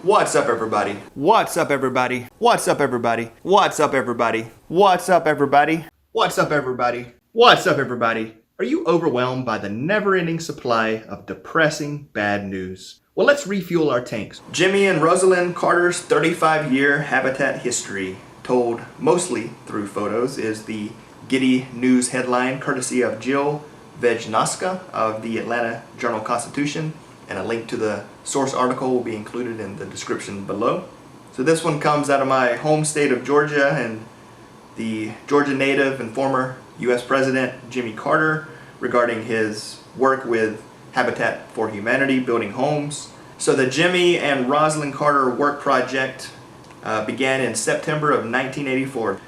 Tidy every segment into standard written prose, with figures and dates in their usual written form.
What's up, everybody? What's up, everybody? What's up, everybody? What's up, everybody? What's up, everybody? What's up, everybody? What's up, everybody? Are you overwhelmed by the never-ending supply of depressing bad news? Well, let's refuel our tanks. Jimmy and Rosalind Carter's 35-year habitat history, told mostly through photos, is the Giddy news headline courtesy of Jill Vejnoska of the Atlanta Journal-Constitution, and a link to the source article will be included in the description below. So this one comes out of my home state of Georgia, and the Georgia native and former U.S. President Jimmy Carter regarding his work with Habitat for Humanity building homes. So the Jimmy and Rosalind Carter work project began in September of 1984.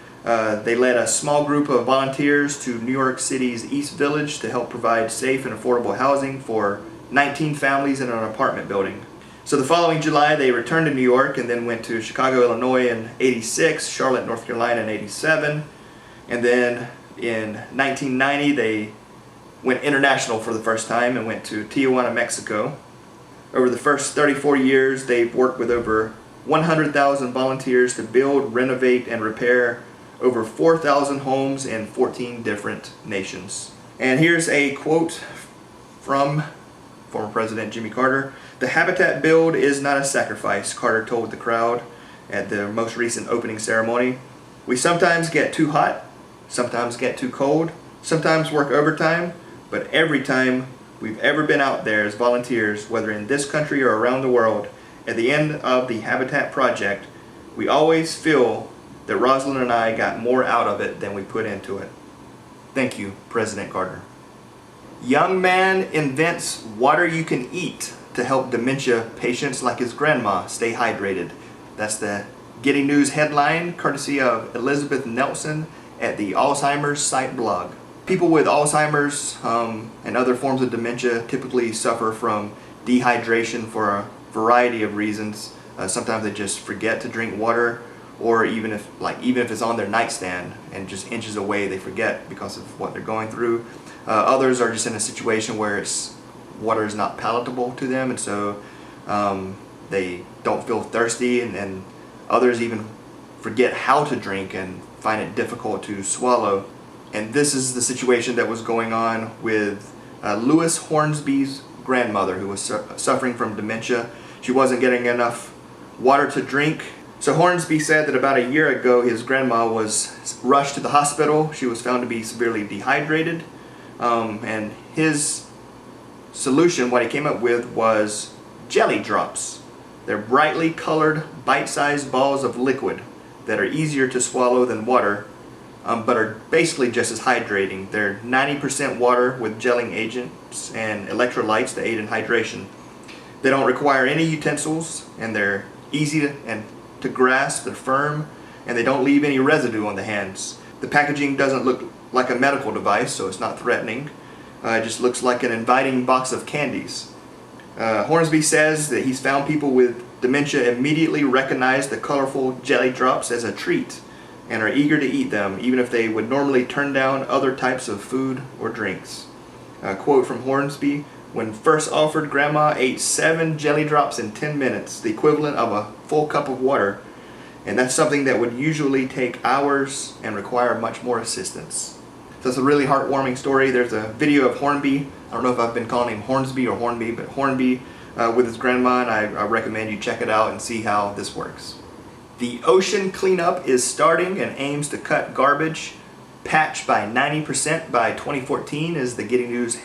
They led a small group of volunteers to New York City's East Village to help provide safe and affordable housing for 19 families in an apartment building. So the following July they returned to New York and then went to Chicago, Illinois in '86, Charlotte, North Carolina in '87, and then in 1990 they went international for the first time and went to Tijuana, Mexico. Over the first 34 years they've worked with over 100,000 volunteers to build, renovate, and repair over 4,000 homes in 14 different nations. And here's a quote from former President Jimmy Carter. "The habitat build is not a sacrifice," Carter told the crowd at the most recent opening ceremony. "We sometimes get too hot, sometimes get too cold, sometimes work overtime, but every time we've ever been out there as volunteers, whether in this country or around the world, at the end of the Habitat project, we always feel that Rosalind and I got more out of it than we put into it." Thank you, President Carter. Young man invents water you can eat to help dementia patients like his grandma stay hydrated. That's the Giddy News headline, courtesy of Elizabeth Nelson at the Alzheimer's Site blog. People with Alzheimer's and other forms of dementia typically suffer from dehydration for a variety of reasons. Sometimes they just forget to drink water, or even if it's on their nightstand and just inches away, they forget because of what they're going through. Others are just in a situation where water is not palatable to them, and so they don't feel thirsty, and others even forget how to drink and find it difficult to swallow. And this is the situation that was going on with Louis Hornsby's grandmother, who was suffering from dementia. She wasn't getting enough water to drink. So Hornsby said that about a year ago his grandma was rushed to the hospital. She was found to be severely dehydrated, and his solution, what he came up with, was jelly drops. They're brightly colored, bite-sized balls of liquid that are easier to swallow than water, but are basically just as hydrating. They're 90% water with gelling agents and electrolytes that aid in hydration. They don't require any utensils, and they're easy to grasp, they're firm, and they don't leave any residue on the hands. The packaging doesn't look like a medical device, so it's not threatening. It just looks like an inviting box of candies. Hornsby says that he's found people with dementia immediately recognize the colorful jelly drops as a treat and are eager to eat them, even if they would normally turn down other types of food or drinks. A quote from Hornsby: "When first offered, Grandma ate 7 jelly drops in 10 minutes, the equivalent of a full cup of water, and that's something that would usually take hours and require much more assistance." So it's a really heartwarming story. There's a video of Hornby. I don't know if I've been calling him Hornsby or Hornby, but Hornby with his grandma, and I recommend you check it out and see how this works. The ocean cleanup is starting and aims to cut garbage patch by 90% by 2014 is the Giddy News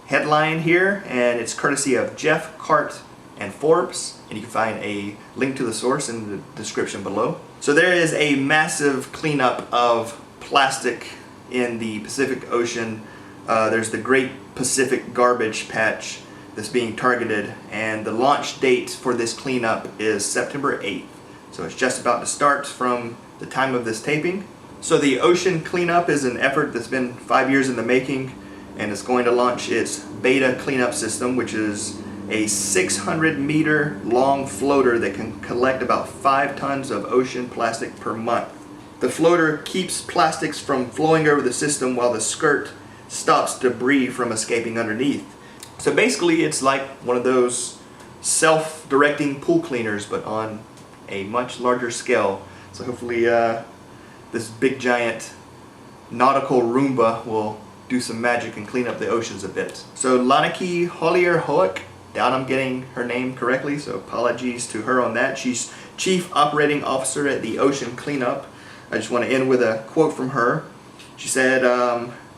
headline here, and it's courtesy of Jeff Cart and Forbes, and you can find a link to the source in the description below. So there is a massive cleanup of plastic in the Pacific Ocean. There's the Great Pacific Garbage Patch that's being targeted, and the launch date for this cleanup is September 8th. So it's just about to start from the time of this taping. So the ocean cleanup is an effort that's been 5 years in the making, and it's going to launch its beta cleanup system, which is a 600-meter long floater that can collect about 5 tons of ocean plastic per month. The floater keeps plastics from flowing over the system while the skirt stops debris from escaping underneath. So basically it's like one of those self-directing pool cleaners, but on a much larger scale. So hopefully this big giant nautical Roomba will do some magic and clean up the oceans a bit. So Laniki Hollier-Hoek, doubt I'm getting her name correctly, so apologies to her on that. She's Chief Operating Officer at the Ocean Cleanup. I just want to end with a quote from her. She said,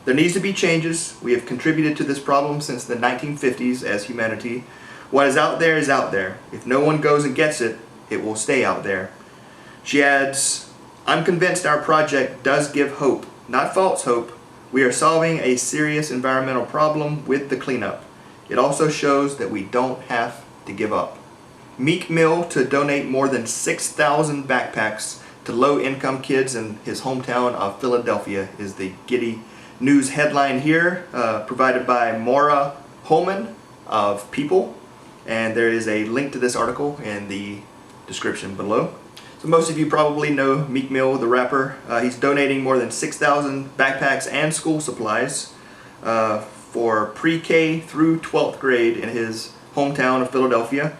there needs to be changes. We have contributed to this problem since the 1950s as humanity. What is out there is out there. If no one goes and gets it, it will stay out there. She adds, I'm convinced our project does give hope, not false hope. We are solving a serious environmental problem with the cleanup. It also shows that we don't have to give up. Meek Mill to donate more than 6,000 backpacks to low-income kids in his hometown of Philadelphia is the Giddy news headline here, provided by Maura Holman of People, and there is a link to this article in the description below. So most of you probably know Meek Mill, the rapper. He's donating more than 6,000 backpacks and school supplies for pre-K through 12th grade in his hometown of Philadelphia.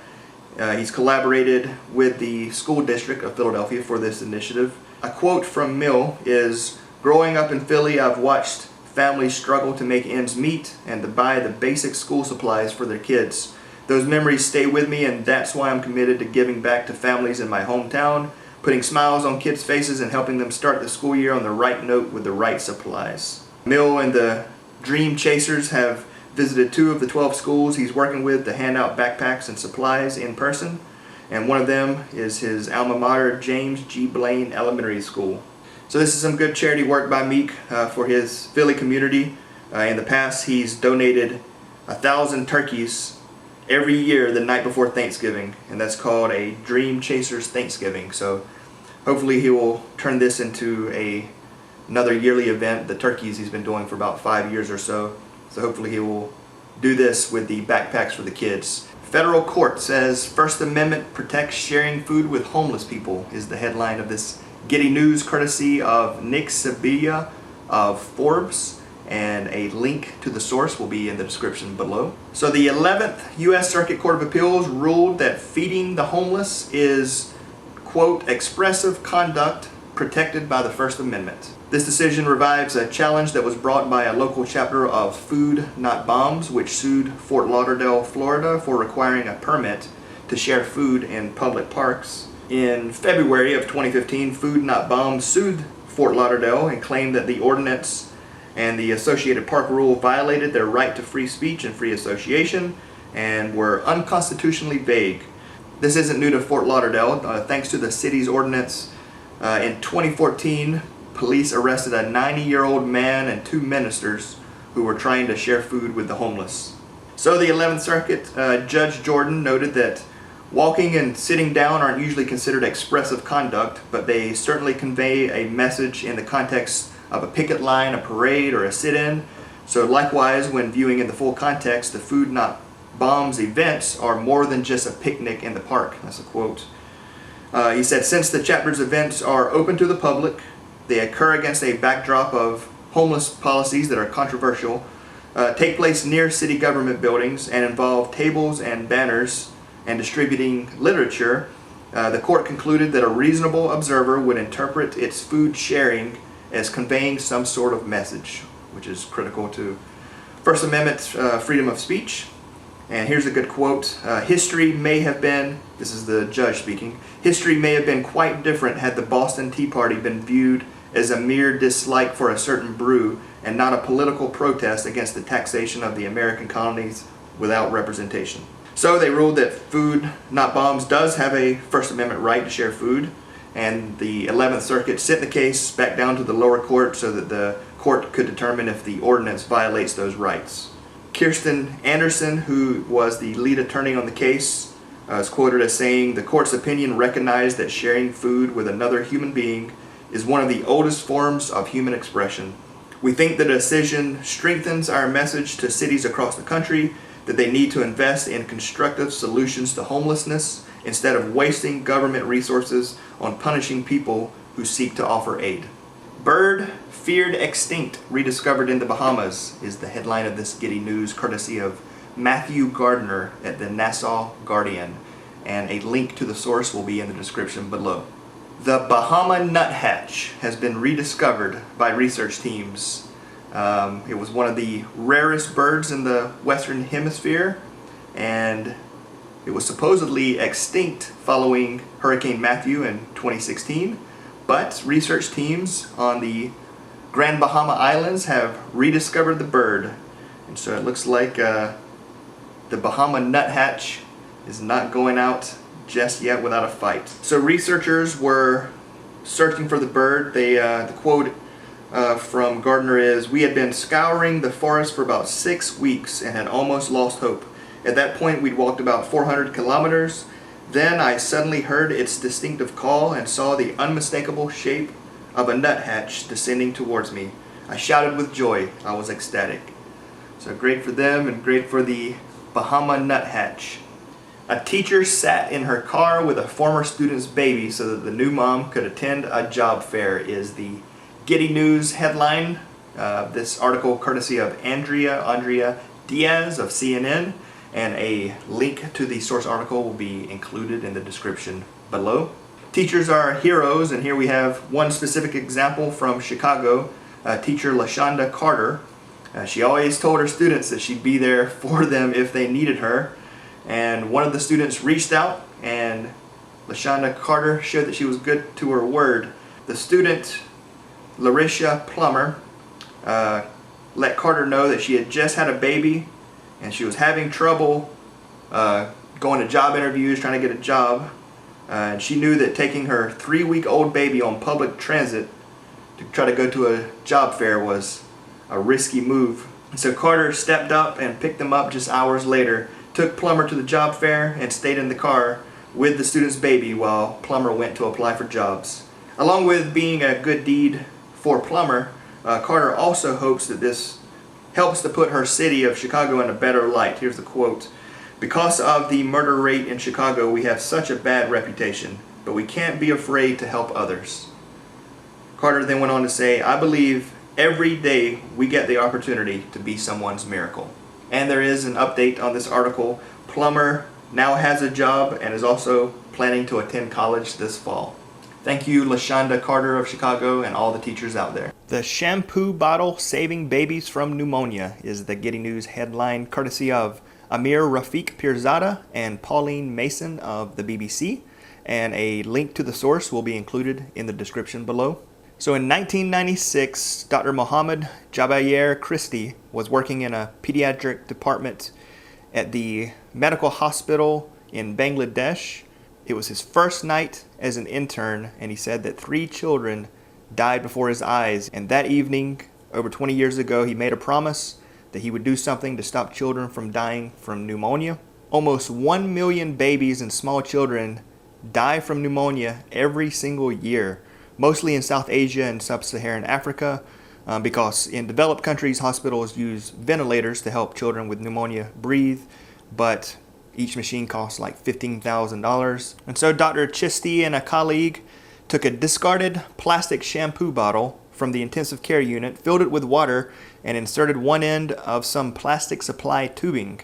He's collaborated with the school district of Philadelphia for this initiative. A quote from Mill is, growing up in Philly, I've watched families struggle to make ends meet and to buy the basic school supplies for their kids. Those memories stay with me, and that's why I'm committed to giving back to families in my hometown, putting smiles on kids' faces and helping them start the school year on the right note with the right supplies. Mill and the Dream Chasers have visited 2 of the 12 schools he's working with to hand out backpacks and supplies in person, and one of them is his alma mater, James G. Blaine Elementary School. So this is some good charity work by Meek for his Philly community. In the past, he's donated 1,000 turkeys every year the night before Thanksgiving, and that's called a Dream Chasers Thanksgiving. So hopefully he will turn this into another yearly event, the turkeys he's been doing for about 5 years or so. So hopefully he will do this with the backpacks for the kids. Federal court says First Amendment protects sharing food with homeless people is the headline of this Giddy news, courtesy of Nick Sabia of Forbes. And a link to the source will be in the description below. So the 11th U.S. Circuit Court of Appeals ruled that feeding the homeless is, quote, expressive conduct protected by the First Amendment. This decision revives a challenge that was brought by a local chapter of Food Not Bombs, which sued Fort Lauderdale, Florida for requiring a permit to share food in public parks. In February of 2015, Food Not Bombs sued Fort Lauderdale and claimed that the ordinance and the associated park rule violated their right to free speech and free association and were unconstitutionally vague. This isn't new to Fort Lauderdale. Thanks to the city's ordinance, in 2014, police arrested a 90-year-old man and 2 ministers who were trying to share food with the homeless. So the 11th Circuit, Judge Jordan noted that walking and sitting down aren't usually considered expressive conduct, but they certainly convey a message in the context of a picket line, a parade, or a sit-in. So likewise, when viewing in the full context, the Food Not Bombs events are more than just a picnic in the park. That's a quote. He said, since the chapter's events are open to the public, they occur against a backdrop of homeless policies that are controversial, take place near city government buildings, and involve tables and banners and distributing literature, the court concluded that a reasonable observer would interpret its food sharing as conveying some sort of message, which is critical to First Amendment freedom of speech. And here's a good quote. History may have been, this is the judge speaking, history may have been quite different had the Boston Tea Party been viewed as a mere dislike for a certain brew and not a political protest against the taxation of the American colonies without representation. So they ruled that Food Not Bombs does have a First Amendment right to share food, and the 11th Circuit sent the case back down to the lower court so that the court could determine if the ordinance violates those rights. Kirsten Anderson, who was the lead attorney on the case, is quoted as saying, the court's opinion recognized that sharing food with another human being is one of the oldest forms of human expression. We think the decision strengthens our message to cities across the country that they need to invest in constructive solutions to homelessness instead of wasting government resources on punishing people who seek to offer aid. Bird feared extinct rediscovered in the Bahamas is the headline of this Giddy news, courtesy of Matthew Gardner at the Nassau Guardian, and a link to the source will be in the description below. The Bahama nuthatch has been rediscovered by research teams. It was one of the rarest birds in the Western Hemisphere, and it was supposedly extinct following Hurricane Matthew in 2016, but research teams on the Grand Bahama Islands have rediscovered the bird. And so it looks like the Bahama nuthatch is not going out just yet without a fight. So researchers were searching for the bird. The quote from Gardner is, "We had been scouring the forest for about 6 weeks and had almost lost hope. At that point we'd walked about 400 kilometers. Then I suddenly heard its distinctive call and saw the unmistakable shape of a nuthatch descending towards me. I shouted with joy. I was ecstatic." So great for them and great for the Bahama nuthatch. A teacher sat in her car with a former student's baby so that the new mom could attend a job fair is the Giddy News headline. This article courtesy of Andrea Diaz of CNN, and a link to the source article will be included in the description below. Teachers are heroes, and here we have one specific example from Chicago. Teacher LaShonda Carter. She always told her students that she'd be there for them if they needed her. And one of the students reached out, and LaShonda Carter showed that she was good to her word. The student, Larisha Plummer, let Carter know that she had just had a baby and she was having trouble going to job interviews, trying to get a job. And she knew that taking her 3-week-old baby on public transit to try to go to a job fair was a risky move. And so Carter stepped up and picked them up just hours later, took Plummer to the job fair, and stayed in the car with the student's baby while Plummer went to apply for jobs. Along with being a good deed for Plummer, Carter also hopes that this helps to put her city of Chicago in a better light. Here's the quote. "Because of the murder rate in Chicago, we have such a bad reputation, but we can't be afraid to help others." Carter then went on to say, "I believe every day we get the opportunity to be someone's miracle." And there is an update on this article. Plummer now has a job and is also planning to attend college this fall. Thank you, LaShonda Carter of Chicago, and all the teachers out there. The shampoo bottle saving babies from pneumonia is the Giddy News headline, courtesy of Amir Rafiq Pirzada and Pauline Mason of the BBC, and a link to the source will be included in the description below. So in 1996, Dr. Mohammed Jabayer Christie was working in a pediatric department at the medical hospital in Bangladesh. It was his first night as an intern, and he said that 3 children died before his eyes. And that evening, over 20 years ago, he made a promise that he would do something to stop children from dying from pneumonia. Almost 1 million babies and small children die from pneumonia every single year, mostly in South Asia and Sub-Saharan Africa, because in developed countries, hospitals use ventilators to help children with pneumonia breathe, but each machine costs like $15,000. And so Dr. Chisti and a colleague took a discarded plastic shampoo bottle from the intensive care unit, filled it with water, and inserted one end of some plastic supply tubing.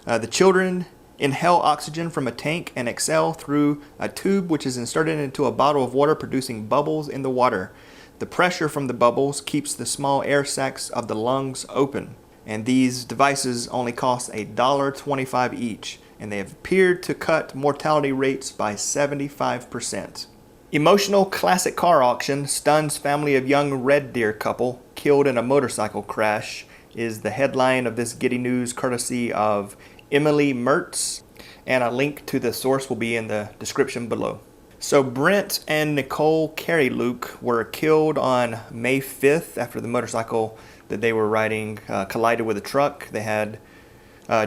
The children inhale oxygen from a tank and exhale through a tube which is inserted into a bottle of water, producing bubbles in the water. The pressure from the bubbles keeps the small air sacs of the lungs open. And these devices only cost $1.25 each, and they have appeared to cut mortality rates by 75%. Emotional classic car auction stuns family of young Red Deer couple killed in a motorcycle crash is the headline of this Giddy News, courtesy of Emily Mertz, and a link to the source will be in the description below. So Brent and Nicole Carey Luke were killed on May 5th after the motorcycle that they were riding collided with a truck. They had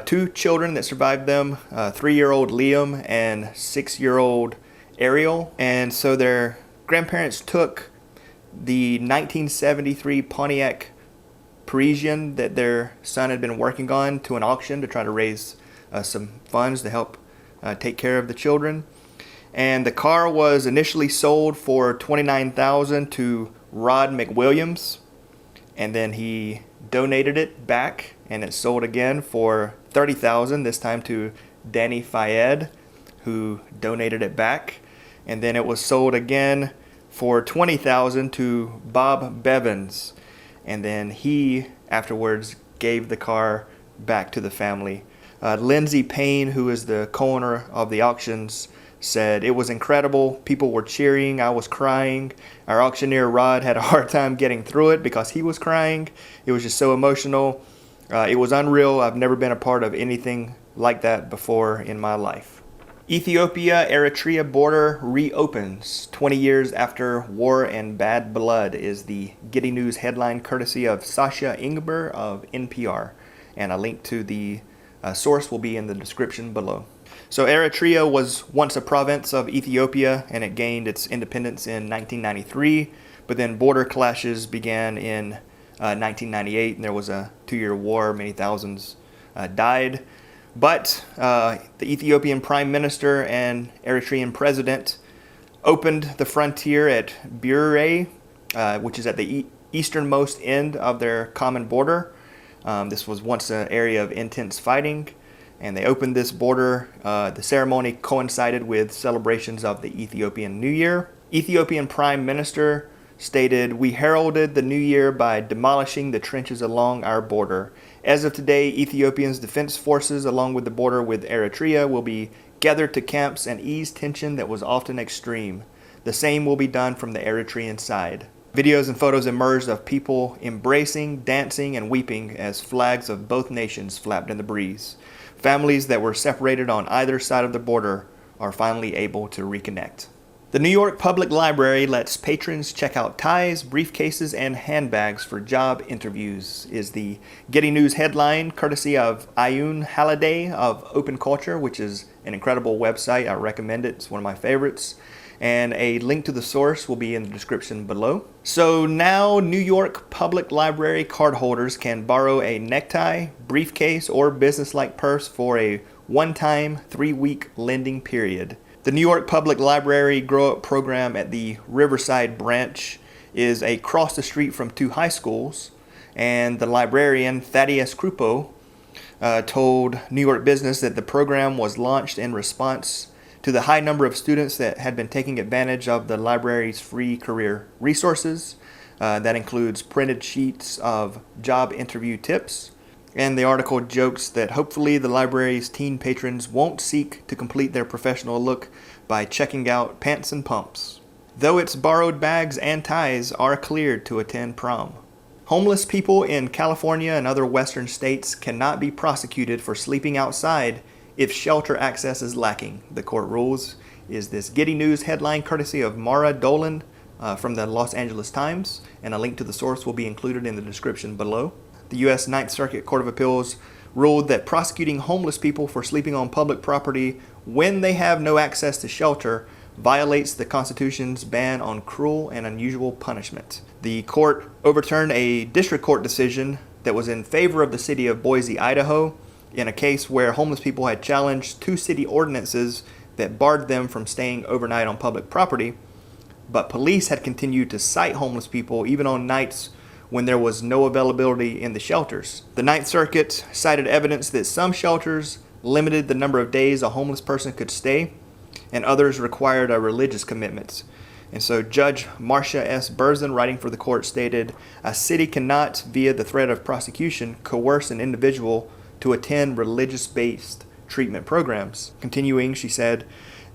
2 children that survived them, 3-year-old Liam and 6-year-old Ariel. And so their grandparents took the 1973 Pontiac Parisian that their son had been working on to an auction to try to raise some funds to help take care of the children. And the car was initially sold for $29,000 to Rod McWilliams, and then he donated it back and it sold again for $30,000, this time to Danny Fayed, who donated it back. And then it was sold again for $20,000 to Bob Bevins, and then he afterwards gave the car back to the family. Lindsay Payne, who is the co-owner of the auctions, said, "It was incredible. People were cheering. I was crying. Our auctioneer Rod had a hard time getting through it because he was crying. It was just so emotional. It was unreal. I've never been a part of anything like that before in my life." Ethiopia-Eritrea border reopens 20 years after war and bad blood is the Giddy News headline courtesy of Sasha Ingber of NPR. And a link to the source will be in the description below. So Eritrea was once a province of Ethiopia, and it gained its independence in 1993, but then border clashes began in 1998, and there was a 2-year war. Many thousands died. But the Ethiopian Prime Minister and Eritrean President opened the frontier at Bure, which is at the easternmost end of their common border. This was once an area of intense fighting, and they opened this border. The ceremony coincided with celebrations of the Ethiopian New Year. Ethiopian Prime Minister stated, "We heralded the new year by demolishing the trenches along our border. As of today, Ethiopia's defense forces, along with the border with Eritrea, will be gathered to camps and ease tension that was often extreme. The same will be done from the Eritrean side." Videos and photos emerged of people embracing, dancing, and weeping as flags of both nations flapped in the breeze. Families that were separated on either side of the border are finally able to reconnect. The New York Public Library lets patrons check out ties, briefcases, and handbags for job interviews, is the Giddy News headline, courtesy of Ayun Halliday of Open Culture, which is an incredible website. I recommend it. It's one of my favorites. And a link to the source will be in the description below. So now New York Public Library cardholders can borrow a necktie, briefcase, or business-like purse for a one-time 3-week lending period. The New York Public Library Grow Up program at the Riverside branch is across the street from 2 high schools, and the librarian Thaddeus Krupo told New York Business that the program was launched in response to the high number of students that had been taking advantage of the library's free career resources. That includes printed sheets of job interview tips. And the article jokes that hopefully the library's teen patrons won't seek to complete their professional look by checking out pants and pumps, though its borrowed bags and ties are cleared to attend prom. Homeless people in California and other western states cannot be prosecuted for sleeping outside if shelter access is lacking, the court rules, is this Giddy News headline courtesy of Mara Dolan from the Los Angeles Times, and a link to the source will be included in the description below. The U.S. Ninth Circuit Court of Appeals ruled that prosecuting homeless people for sleeping on public property when they have no access to shelter violates the Constitution's ban on cruel and unusual punishment. The court overturned a district court decision that was in favor of the city of Boise, Idaho, in a case where homeless people had challenged 2 city ordinances that barred them from staying overnight on public property, but police had continued to cite homeless people even on nights when there was no availability in the shelters. The Ninth Circuit cited evidence that some shelters limited the number of days a homeless person could stay, and others required a religious commitment. And so Judge Marcia S. Berzin, writing for the court, stated, "A city cannot, via the threat of prosecution, coerce an individual to attend religious-based treatment programs." Continuing, she said,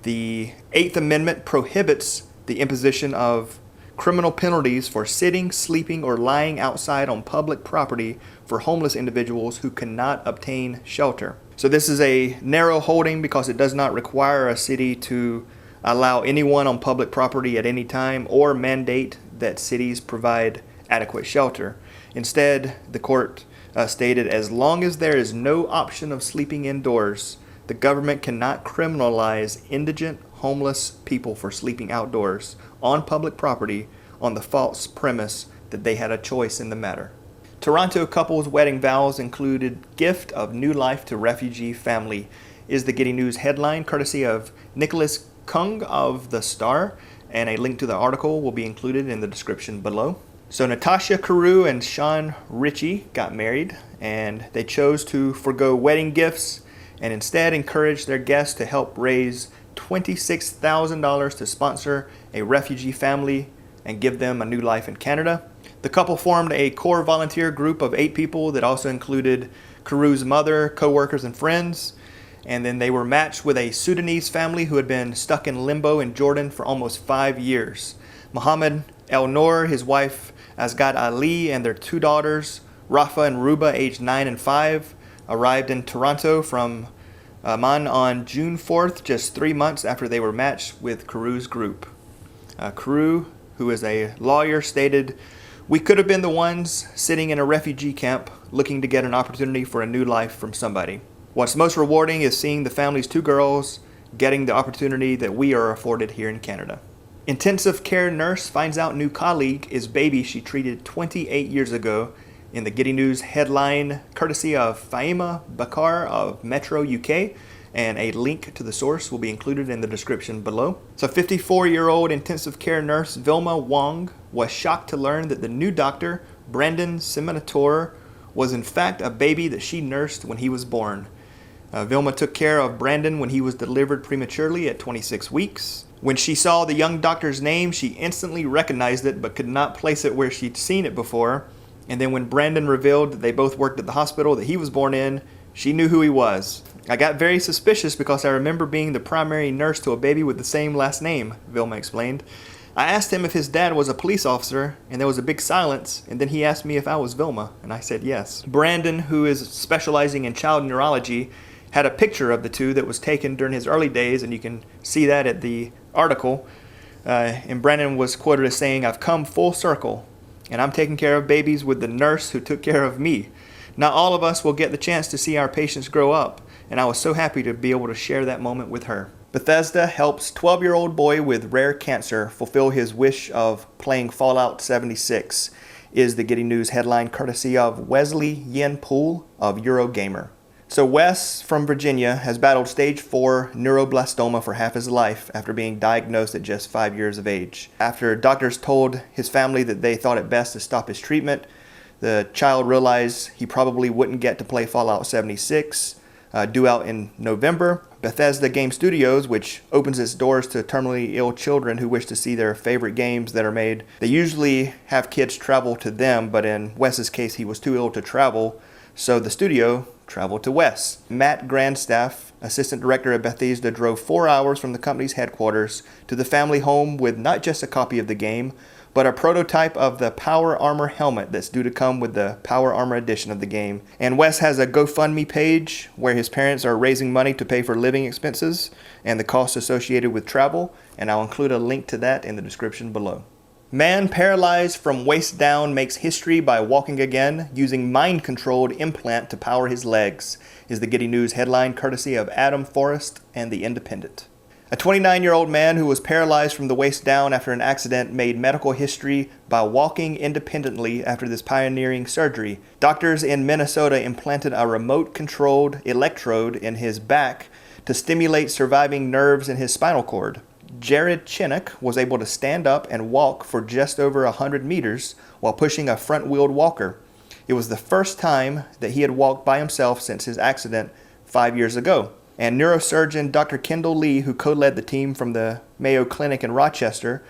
"The 8th Amendment prohibits the imposition of criminal penalties for sitting, sleeping, or lying outside on public property for homeless individuals who cannot obtain shelter." So this is a narrow holding because it does not require a city to allow anyone on public property at any time or mandate that cities provide adequate shelter. Instead, the court stated, as long as there is no option of sleeping indoors, the government cannot criminalize indigent, homeless people for sleeping outdoors on public property on the false premise that they had a choice in the matter. Toronto couple's wedding vows included gift of new life to refugee family, is the Giddy News headline, courtesy of Nicholas Kung of The Star, and a link to the article will be included in the description below. So Natasha Carew and Sean Ritchie got married, and they chose to forego wedding gifts and instead encouraged their guests to help raise $26,000 to sponsor a refugee family and give them a new life in Canada. The couple formed a core volunteer group of 8 people that also included Carew's mother, co-workers, and friends. And then they were matched with a Sudanese family who had been stuck in limbo in Jordan for almost 5 years. Mohammed El Noor, his wife Asgad Ali, and their 2 daughters, Rafa and Ruba, aged 9 and 5, arrived in Toronto from Amman on June 4th, just 3 months after they were matched with Carew's group. Carew, who is a lawyer, stated, "We could have been the ones sitting in a refugee camp looking to get an opportunity for a new life from somebody. What's most rewarding is seeing the family's 2 girls getting the opportunity that we are afforded here in Canada." Intensive care nurse finds out new colleague is baby she treated 28 years ago in the Giddy News headline, courtesy of Faima Bakar of Metro UK, and a link to the source will be included in the description below. So 54-year-old intensive care nurse Vilma Wong was shocked to learn that the new doctor, Brandon Seminator, was in fact a baby that she nursed when he was born. Vilma took care of Brandon when he was delivered prematurely at 26 weeks. When she saw the young doctor's name, she instantly recognized it but could not place it where she'd seen it before. And then when Brandon revealed that they both worked at the hospital that he was born in, she knew who he was. "I got very suspicious because I remember being the primary nurse to a baby with the same last name," Vilma explained. "I asked him if his dad was a police officer, and there was a big silence, and then he asked me if I was Vilma, and I said yes." Brandon, who is specializing in child neurology, had a picture of the 2 that was taken during his early days, and you can see that at the article. And Brandon was quoted as saying, "I've come full circle, and I'm taking care of babies with the nurse who took care of me. Not all of us will get the chance to see our patients grow up, and I was so happy to be able to share that moment with her." Bethesda helps 12-year-old boy with rare cancer fulfill his wish of playing Fallout 76, is the Giddy News headline courtesy of Wesley Yen Poole of Eurogamer. So Wes from Virginia has battled stage 4 neuroblastoma for half his life after being diagnosed at just 5 years of age. After doctors told his family that they thought it best to stop his treatment, the child realized he probably wouldn't get to play Fallout 76, due out in November. Bethesda Game Studios, which opens its doors to terminally ill children who wish to see their favorite games that are made, they usually have kids travel to them, but in Wes's case, he was too ill to travel, so the studio traveled to Wes. Matt Grandstaff, assistant director at Bethesda, drove 4 hours from the company's headquarters to the family home with not just a copy of the game, but a prototype of the Power Armor helmet that's due to come with the Power Armor edition of the game. And Wes has a GoFundMe page where his parents are raising money to pay for living expenses and the costs associated with travel, and I'll include a link to that in the description below. Man paralyzed from waist down makes history by walking again using mind-controlled implant to power his legs, is the Giddy News headline courtesy of Adam Forrest and The Independent. A 29-year-old man who was paralyzed from the waist down after an accident made medical history by walking independently after this pioneering surgery. Doctors in Minnesota implanted a remote-controlled electrode in his back to stimulate surviving nerves in his spinal cord. Jared Chinnock was able to stand up and walk for just over 100 meters while pushing a front-wheeled walker. It was the first time that he had walked by himself since his accident 5 years ago. And neurosurgeon Dr. Kendall Lee, who co-led the team from the Mayo Clinic in Rochester,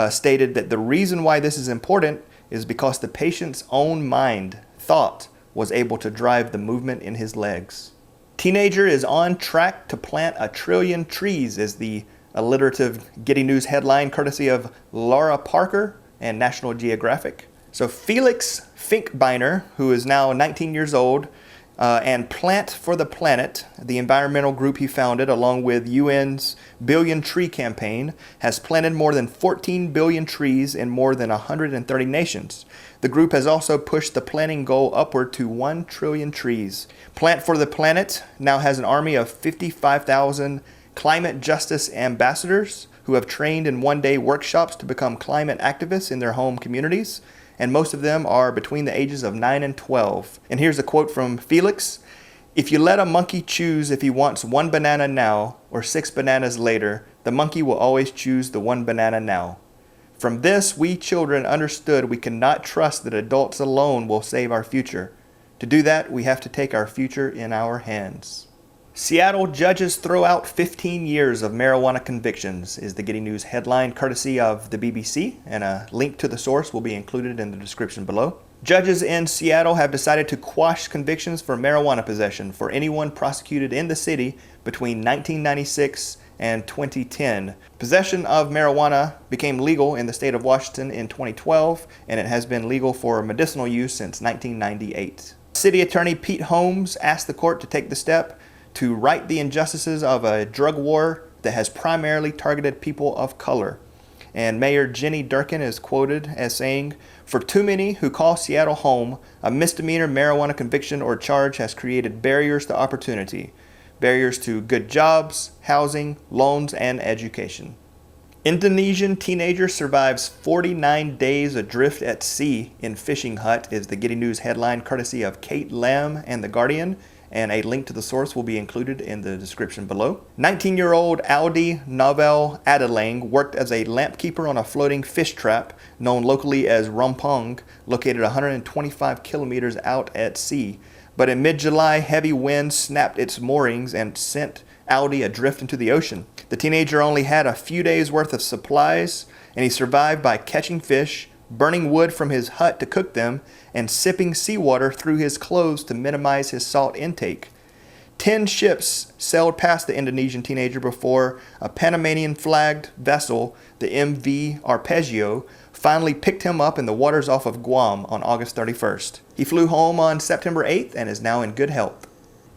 stated that the reason why this is important is because the patient's own mind, thought, was able to drive the movement in his legs. Teenager is on track to plant 1 trillion trees, is the alliterative Giddy News headline courtesy of Laura Parker and National Geographic. So Felix Finkbeiner, who is now 19 years old, and Plant for the Planet, the environmental group he founded along with UN's Billion Tree Campaign, has planted more than 14 billion trees in more than 130 nations. The group has also pushed the planting goal upward to 1 trillion trees. Plant for the Planet now has an army of 55,000 climate justice ambassadors who have trained in one-day workshops to become climate activists in their home communities, and most of them are between the ages of 9 and 12. And here's a quote from Felix: "If you let a monkey choose if he wants 1 banana now or 6 bananas later, the monkey will always choose the 1 banana now." From this, we children understood we cannot trust that adults alone will save our future. To do that, we have to take our future in our hands. Seattle judges throw out 15 years of marijuana convictions is the Giddy News headline courtesy of the BBC, and a link to the source will be included in the description below. Judges in Seattle have decided to quash convictions for marijuana possession for anyone prosecuted in the city between 1996 and 2010. Possession of marijuana became legal in the state of Washington in 2012, and it has been legal for medicinal use since 1998. City Attorney Pete Holmes asked the court to take the step to right the injustices of a drug war that has primarily targeted people of color. And Mayor Jenny Durkin is quoted as saying, "For too many who call Seattle home, a misdemeanor marijuana conviction or charge has created barriers to opportunity, barriers to good jobs, housing, loans, and education." Indonesian teenager survives 49 days adrift at sea in fishing hut is the Giddy News headline courtesy of Kate Lamb and The Guardian, and a link to the source will be included in the description below. 19-year-old Audi Novel Adelang worked as a lampkeeper on a floating fish trap known locally as Rompong, located 125 kilometers out at sea. But in mid-July, heavy winds snapped its moorings and sent Audi adrift into the ocean. The teenager only had a few days' worth of supplies, and he survived by catching fish, burning wood from his hut to cook them, and sipping seawater through his clothes to minimize his salt intake. 10 ships sailed past the Indonesian teenager before a Panamanian-flagged vessel, the MV Arpeggio, finally picked him up in the waters off of Guam on August 31st. He flew home on September 8th and is now in good health.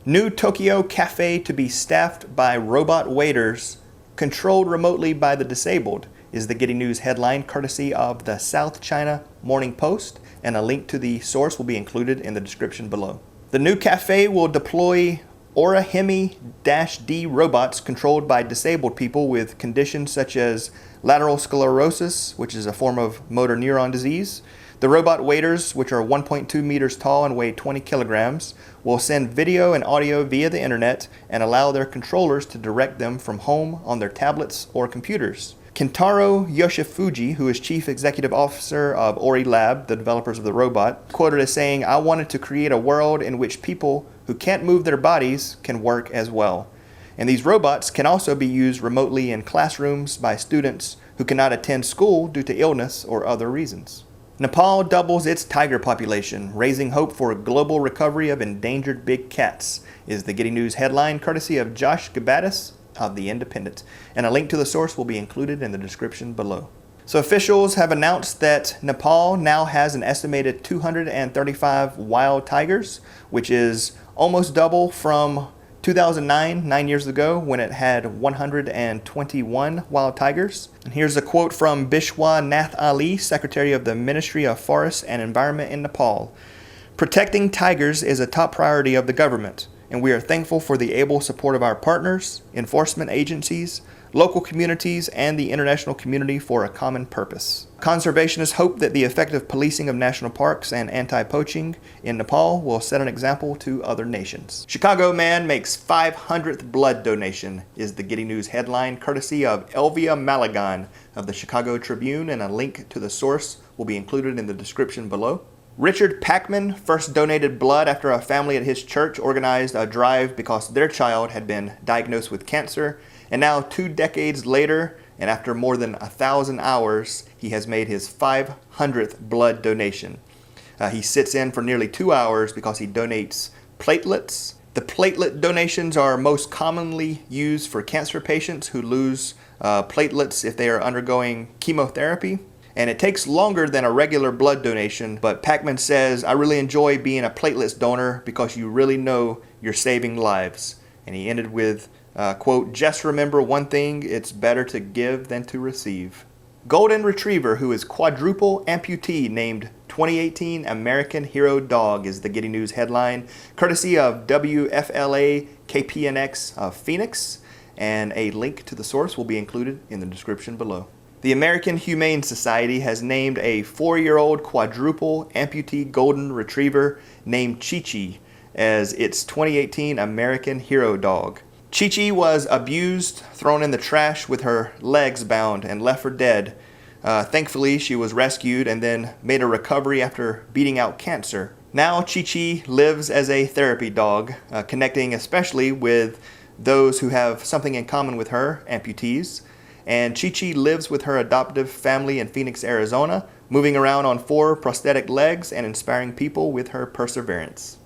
New Tokyo cafe to be staffed by robot waiters, controlled remotely by the disabled, is the Giddy News headline courtesy of the South China Morning Post, and a link to the source will be included in the description below. The new cafe will deploy Orihime-D robots controlled by disabled people with conditions such as lateral sclerosis, which is a form of motor neuron disease. The robot waiters, which are 1.2 meters tall and weigh 20 kilograms, will send video and audio via the internet and allow their controllers to direct them from home on their tablets or computers. Kentaro Yoshifuji, who is Chief Executive Officer of Ori Lab, the developers of the robot, quoted as saying, "I wanted to create a world in which people who can't move their bodies can work as well. And these robots can also be used remotely in classrooms by students who cannot attend school due to illness or other reasons." Nepal doubles its tiger population, raising hope for a global recovery of endangered big cats, is the Giddy News headline courtesy of Josh Gabatis of The Independent, and a link to the source will be included in the description below. So officials have announced that Nepal now has an estimated 235 wild tigers, which is almost double from 2009, 9 years ago, when it had 121 wild tigers. And here's a quote from Bishwa Nath Ali, Secretary of the Ministry of Forests and Environment in Nepal. "Protecting tigers is a top priority of the government, and we are thankful for the able support of our partners, enforcement agencies, local communities, and the international community for a common purpose." Conservationists hope that the effective policing of national parks and anti-poaching in Nepal will set an example to other nations. Chicago man makes 500th blood donation is the Giddy News headline courtesy of Elvia Malagan of the Chicago Tribune, and a link to the source will be included in the description below. Richard Packman first donated blood after a family at his church organized a drive because their child had been diagnosed with cancer. And now 2 decades later, and after more than 1,000 hours, he has made his 500th blood donation. He sits in for nearly 2 hours because he donates platelets. The platelet donations are most commonly used for cancer patients who lose platelets if they are undergoing chemotherapy. And it takes longer than a regular blood donation, but Packman says, "I really enjoy being a platelets donor because you really know you're saving lives." And he ended with, quote, "Just remember one thing, it's better to give than to receive." Golden Retriever, who is quadruple amputee, named 2018 American Hero Dog, is the Giddy News headline, courtesy of WFLA KPNX of Phoenix, and a link to the source will be included in the description below. The American Humane Society has named a 4-year-old quadruple amputee golden retriever named Chi-Chi as its 2018 American Hero Dog. Chi-Chi was abused, thrown in the trash with her legs bound, and left for dead Thankfully, she was rescued and then made a recovery after beating out cancer. Now, Chi-Chi lives as a therapy dog, connecting especially with those who have something in common with her, amputees. And Chi-Chi lives with her adoptive family in Phoenix, Arizona, moving around on 4 prosthetic legs and inspiring people with her perseverance.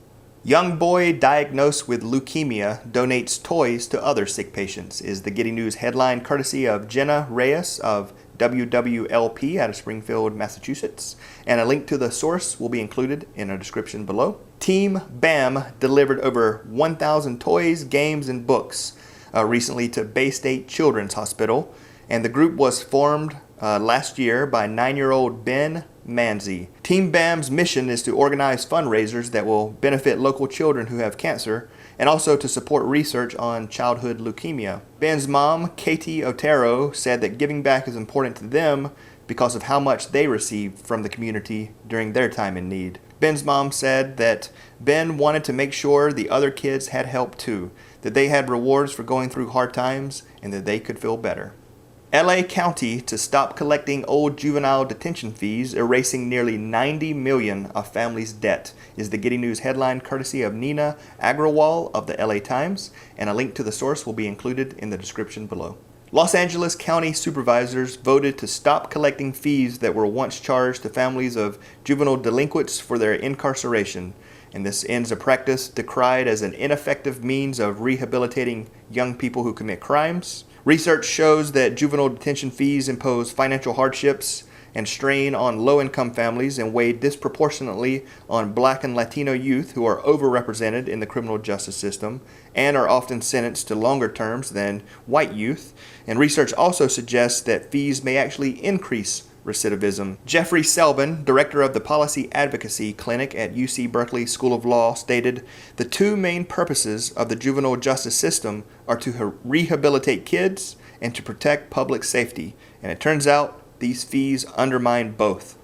Young boy diagnosed with leukemia donates toys to other sick patients is the Giddy News headline courtesy of Jenna Reyes of WWLP out of Springfield, Massachusetts. And a link to the source will be included in a description below. Team BAM delivered over 1,000 toys, games, and books recently to Bay State Children's Hospital. And the group was formed last year by 9-year-old Ben Manzi. Team BAM's mission is to organize fundraisers that will benefit local children who have cancer and also to support research on childhood leukemia. Ben's mom, Katie Otero, said that giving back is important to them because of how much they received from the community during their time in need. Ben's mom said that Ben wanted to make sure the other kids had help too, that they had rewards for going through hard times and that they could feel better. LA County to stop collecting old juvenile detention fees, erasing nearly $90 million of families' debt is the Giddy News headline courtesy of Nina Agrawal of the LA Times, and a link to the source will be included in the description below. Los Angeles County supervisors voted to stop collecting fees that were once charged to families of juvenile delinquents for their incarceration, and this ends a practice decried as an ineffective means of rehabilitating young people who commit crimes. Research shows that juvenile detention fees impose financial hardships and strain on low-income families and weigh disproportionately on Black and Latino youth who are overrepresented in the criminal justice system and are often sentenced to longer terms than white youth. And research also suggests that fees may actually increase recidivism. Jeffrey Selbin, director of the Policy Advocacy Clinic at UC Berkeley School of Law, stated, "The 2 main purposes of the juvenile justice system are to rehabilitate kids and to protect public safety, and it turns out these fees undermine both."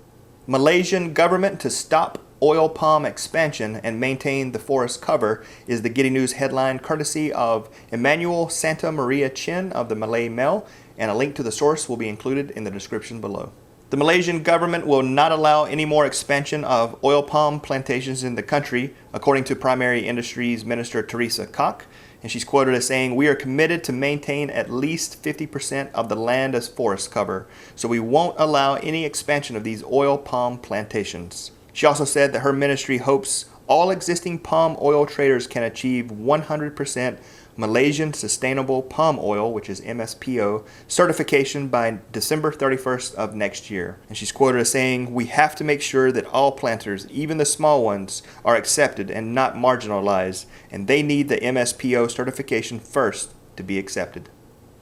Malaysian government to stop oil palm expansion and maintain the forest cover is the Giddy News headline courtesy of Emmanuel Santa Maria Chin of the Malay Mail, and a link to the source will be included in the description below. The Malaysian government will not allow any more expansion of oil palm plantations in the country, according to Primary Industries Minister Teresa Kok, and she's quoted as saying, "We are committed to maintain at least 50% of the land as forest cover, so we won't allow any expansion of these oil palm plantations." She also said that her ministry hopes all existing palm oil traders can achieve 100% Malaysian Sustainable Palm Oil, which is MSPO, certification by December 31st of next year. And she's quoted as saying, "We have to make sure that all planters, even the small ones, are accepted and not marginalized, and they need the MSPO certification first to be accepted."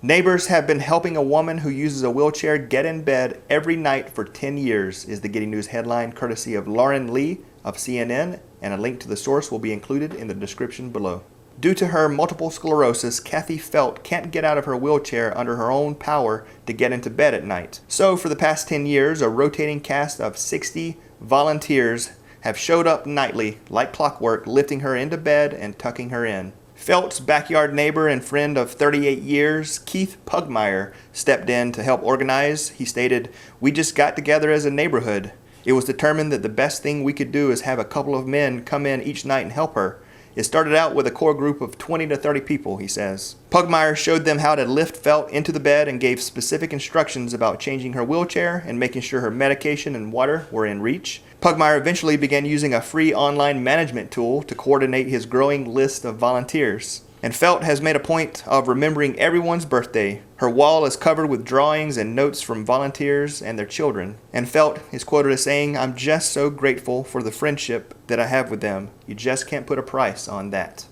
Neighbors have been helping a woman who uses a wheelchair get in bed every night for 10 years is the Giddy News headline courtesy of Lauren Lee of CNN, and a link to the source will be included in the description below. Due to her multiple sclerosis, Kathy Felt can't get out of her wheelchair under her own power to get into bed at night. So for the past 10 years, a rotating cast of 60 volunteers have showed up nightly, like clockwork, lifting her into bed and tucking her in. Felt's backyard neighbor and friend of 38 years, Keith Pugmire, stepped in to help organize. He stated, "We just got together as a neighborhood. It was determined that the best thing we could do is have a couple of men come in each night and help her. It started out with a core group of 20 to 30 people," he says. Pugmire showed them how to lift Felt into the bed and gave specific instructions about changing her wheelchair and making sure her medication and water were in reach. Pugmire eventually began using a free online management tool to coordinate his growing list of volunteers. And Felt has made a point of remembering everyone's birthday. Her wall is covered with drawings and notes from volunteers and their children. And Felt is quoted as saying, "I'm just so grateful for the friendship that I have with them. You just can't put a price on that."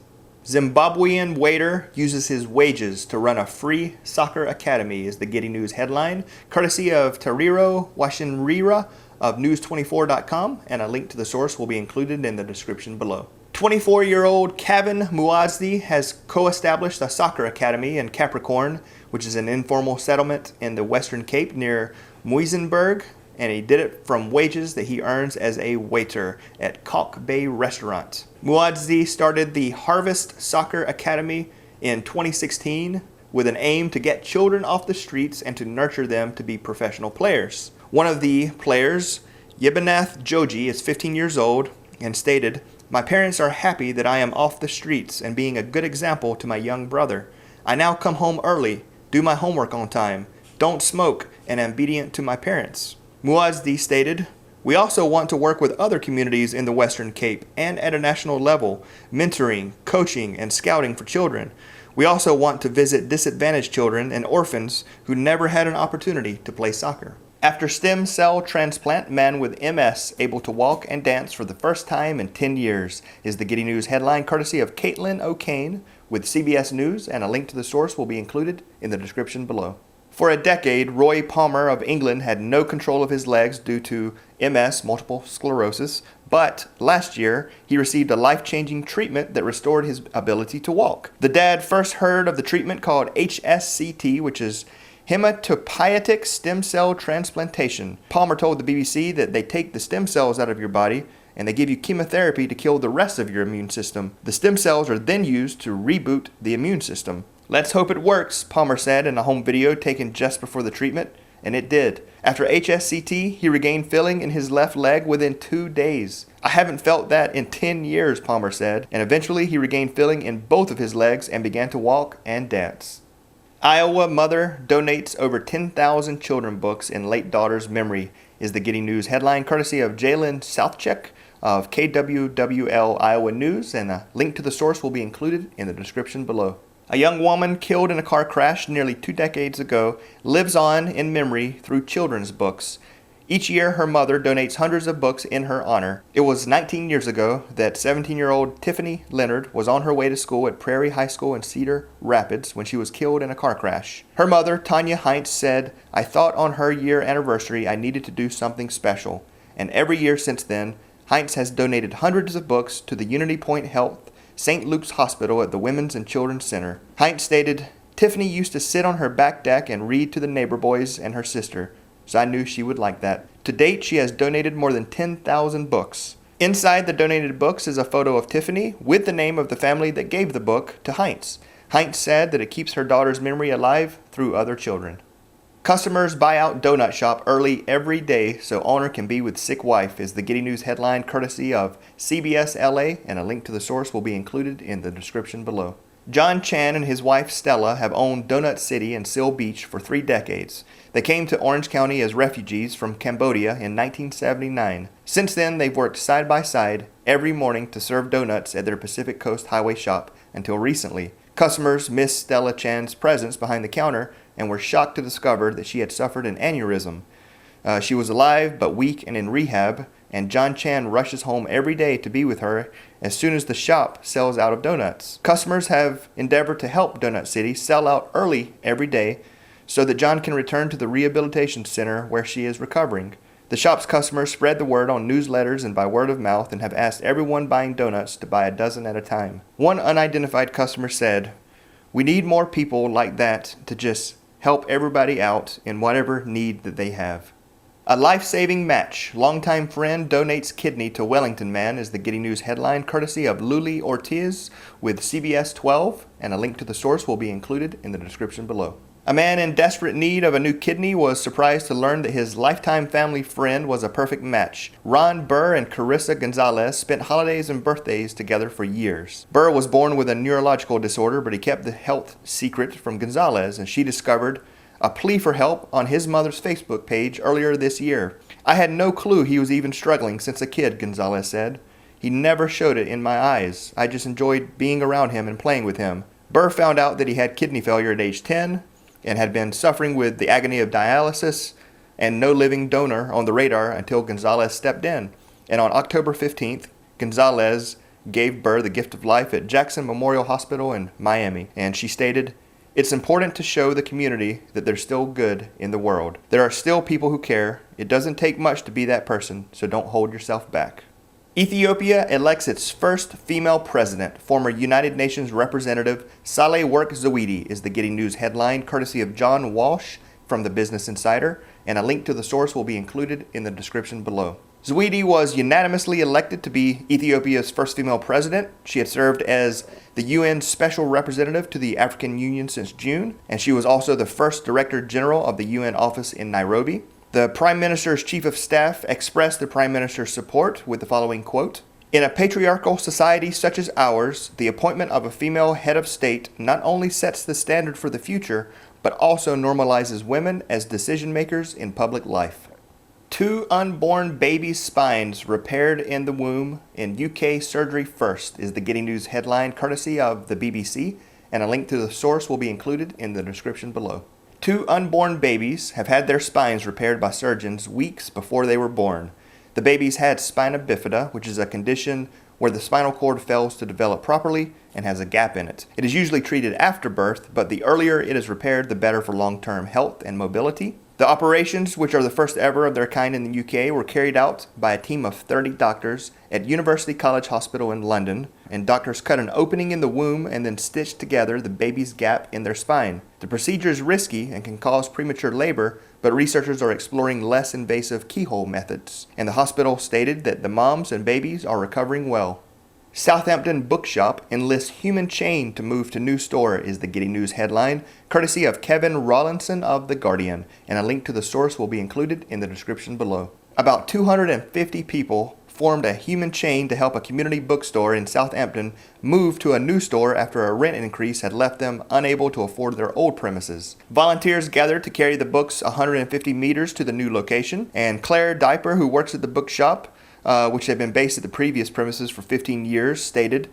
Zimbabwean waiter uses his wages to run a free soccer academy is the Giddy News headline, courtesy of Tariro Washinrira of News24.com, and a link to the source will be included in the description below. 24-year-old Kevin Muazzi has co-established a soccer academy in Capricorn, which is an informal settlement in the Western Cape near Muizenberg, and he did it from wages that he earns as a waiter at Kalk Bay Restaurant. Muazzi started the Harvest Soccer Academy in 2016 with an aim to get children off the streets and to nurture them to be professional players. One of the players, Yibanath Joji, is 15 years old and stated, "My parents are happy that I am off the streets and being a good example to my young brother. I now come home early, do my homework on time, don't smoke, and am obedient to my parents." Muazdi stated, "We also want to work with other communities in the Western Cape and at a national level, mentoring, coaching, and scouting for children. We also want to visit disadvantaged children and orphans who never had an opportunity to play soccer." After stem cell transplant, man with MS able to walk and dance for the first time in 10 years is the Giddy News headline courtesy of Caitlin O'Kane with CBS News, and a link to the source will be included in the description below. For a decade, Roy Palmer of England had no control of his legs due to MS, multiple sclerosis, but last year he received a life-changing treatment that restored his ability to walk. The dad first heard of the treatment called HSCT, which is hematopoietic stem cell transplantation. Palmer told the BBC that they take the stem cells out of your body and they give you chemotherapy to kill the rest of your immune system. The stem cells are then used to reboot the immune system. "Let's hope it works," Palmer said in a home video taken just before the treatment, and it did. After HSCT, he regained feeling in his left leg within 2 days. "I haven't felt that in 10 years, Palmer said, and eventually he regained feeling in both of his legs and began to walk and dance. Iowa mother donates over 10,000 children books in late daughter's memory is the Giddy News headline courtesy of Jalen Southcheck of KWWL Iowa News, and a link to the source will be included in the description below. A young woman killed in a car crash nearly 2 decades ago lives on in memory through children's books. Each year, her mother donates hundreds of books in her honor. It was 19 years ago that 17-year-old Tiffany Leonard was on her way to school at Prairie High School in Cedar Rapids when she was killed in a car crash. Her mother, Tanya Heinz, said, "I thought on her year anniversary I needed to do something special." And every year since then, Heinz has donated hundreds of books to the Unity Point Health St. Luke's Hospital at the Women's and Children's Center. Heinz stated, "Tiffany used to sit on her back deck and read to the neighbor boys and her sister, so I knew she would like that." To date, she has donated more than 10,000 books. Inside the donated books is a photo of Tiffany with the name of the family that gave the book to Heinz. Heinz said that it keeps her daughter's memory alive through other children. Customers buy out donut shop early every day so owner can be with sick wife is the Giddy News headline courtesy of CBS LA, and a link to the source will be included in the description below. John Chan and his wife Stella have owned Donut City and Seal Beach for 3 decades. They came to Orange County as refugees from Cambodia in 1979. Since then, they've worked side by side every morning to serve donuts at their Pacific Coast Highway shop until recently. Customers missed Stella Chan's presence behind the counter and were shocked to discover that she had suffered an aneurysm. She was alive but weak and in rehab, and John Chan rushes home every day to be with her as soon as the shop sells out of donuts. Customers have endeavored to help Donut City sell out early every day so that John can return to the rehabilitation center where she is recovering. The shop's customers spread the word on newsletters and by word of mouth and have asked everyone buying donuts to buy a dozen at a time. One unidentified customer said, "We need more people like that to just help everybody out in whatever need that they have." A life-saving match. Longtime friend donates kidney to Wellington man is the Giddy News headline courtesy of Luli Ortiz with CBS 12, and a link to the source will be included in the description below. A man in desperate need of a new kidney was surprised to learn that his lifetime family friend was a perfect match. Ron Burr and Carissa Gonzalez spent holidays and birthdays together for years. Burr was born with a neurological disorder, but he kept the health secret from Gonzalez, and she discovered a plea for help on his mother's Facebook page earlier this year. "I had no clue he was even struggling since a kid," Gonzalez said. "He never showed it in my eyes. I just enjoyed being around him and playing with him." Burr found out that he had kidney failure at age 10 and had been suffering with the agony of dialysis and no living donor on the radar until Gonzalez stepped in. And on October 15th, Gonzalez gave Burr the gift of life at Jackson Memorial Hospital in Miami. And she stated, "It's important to show the community that there's still good in the world. There are still people who care. It doesn't take much to be that person, so don't hold yourself back." Ethiopia elects its first female president. Former United Nations Representative Saleh Work Zawidi is the Giddy News headline courtesy of John Walsh from the Business Insider, and a link to the source will be included in the description below. Zawidi was unanimously elected to be Ethiopia's first female president. She had served as the UN Special Representative to the African Union since June, and she was also the first Director General of the UN office in Nairobi. The Prime Minister's Chief of Staff expressed the Prime Minister's support with the following quote: "In a patriarchal society such as ours, the appointment of a female head of state not only sets the standard for the future, but also normalizes women as decision makers in public life." 2 unborn babies' spines repaired in the womb in UK surgery first is the Giddy News headline, courtesy of the BBC, and a link to the source will be included in the description below. 2 unborn babies have had their spines repaired by surgeons weeks before they were born. The babies had spina bifida, which is a condition where the spinal cord fails to develop properly and has a gap in it. It is usually treated after birth, but the earlier it is repaired, the better for long-term health and mobility. The operations, which are the first ever of their kind in the UK, were carried out by a team of 30 doctors at University College Hospital in London, and doctors cut an opening in the womb and then stitched together the baby's gap in their spine. The procedure is risky and can cause premature labor, but researchers are exploring less invasive keyhole methods, and the hospital stated that the moms and babies are recovering well. Southampton bookshop enlists human chain to move to new store is the Giddy News headline, courtesy of Kevin Rawlinson of The Guardian, and a link to the source will be included in the description below. About 250 people formed a human chain to help a community bookstore in Southampton move to a new store after a rent increase had left them unable to afford their old premises. Volunteers gathered to carry the books 150 meters to the new location, and Claire Diaper, who works at the bookshop, which had been based at the previous premises for 15 years, stated,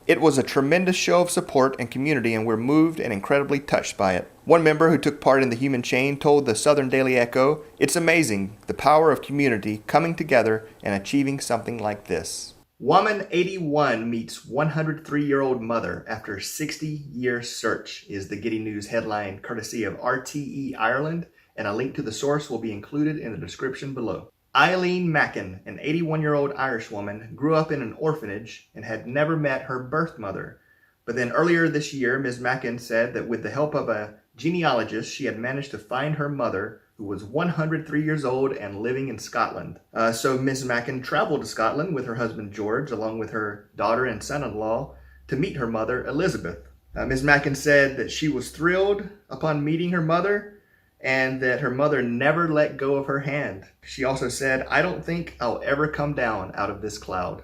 "It was a tremendous show of support and community, and we're moved and incredibly touched by it." One member who took part in the human chain told the Southern Daily Echo, "It's amazing, the power of community coming together and achieving something like this." Woman 81 meets 103-year-old mother after 60-year search is the Giddy News headline, courtesy of RTE Ireland, and a link to the source will be included in the description below. Eileen Mackin, an 81-year-old Irish woman, grew up in an orphanage and had never met her birth mother. But then earlier this year, Ms. Mackin said that with the help of a genealogist, she had managed to find her mother, who was 103 years old and living in Scotland. So Ms. Mackin traveled to Scotland with her husband George, along with her daughter and son-in-law, to meet her mother, Elizabeth. Ms. Mackin said that she was thrilled upon meeting her mother, and that her mother never let go of her hand. She also said, "I don't think I'll ever come down out of this cloud."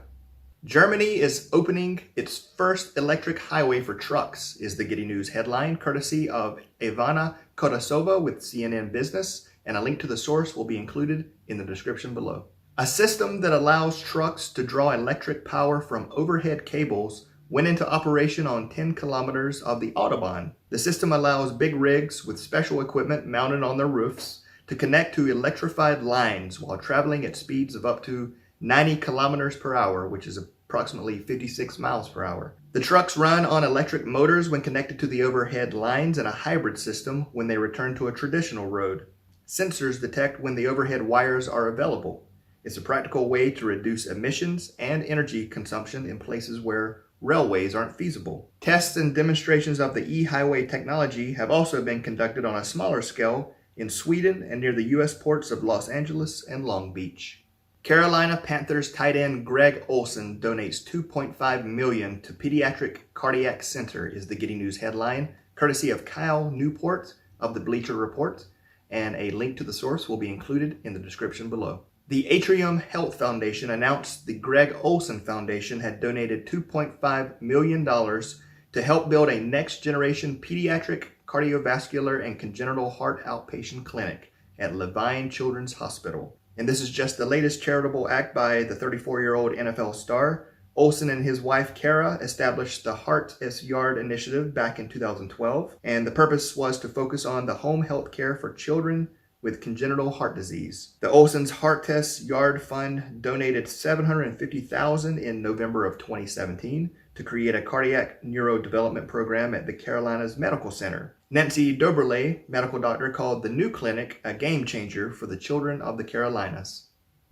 Germany is opening its first electric highway for trucks is the Giddy News headline, courtesy of Ivana Kodasova with CNN Business, and a link to the source will be included in the description below. A system that allows trucks to draw electric power from overhead cables went into operation on 10 kilometers of the Autobahn. The system allows big rigs with special equipment mounted on their roofs to connect to electrified lines while traveling at speeds of up to 90 kilometers per hour, which is approximately 56 miles per hour. The trucks run on electric motors when connected to the overhead lines and a hybrid system when they return to a traditional road. Sensors detect when the overhead wires are available. It's a practical way to reduce emissions and energy consumption in places where railways aren't feasible. Tests and demonstrations of the e-highway technology have also been conducted on a smaller scale in Sweden and near the U.S. ports of Los Angeles and Long Beach. Carolina Panthers tight end Greg Olsen donates $2.5 million to Pediatric Cardiac Center is the Giddy News headline, courtesy of Kyle Newport of the Bleacher Report, and a link to the source will be included in the description below. The Atrium Health Foundation announced the Greg Olsen Foundation had donated $2.5 million to help build a next-generation pediatric cardiovascular and congenital heart outpatient clinic at Levine Children's Hospital. And this is just the latest charitable act by the 34-year-old NFL star. Olsen and his wife, Kara, established the Heart as Yard initiative back in 2012, and the purpose was to focus on the home health care for children with congenital heart disease. The Olsen's Heart Test Yard Fund donated $750,000 in November of 2017 to create a cardiac neurodevelopment program at the Carolinas Medical Center. Nancy Doberle, medical doctor, called the new clinic a game changer for the children of the Carolinas.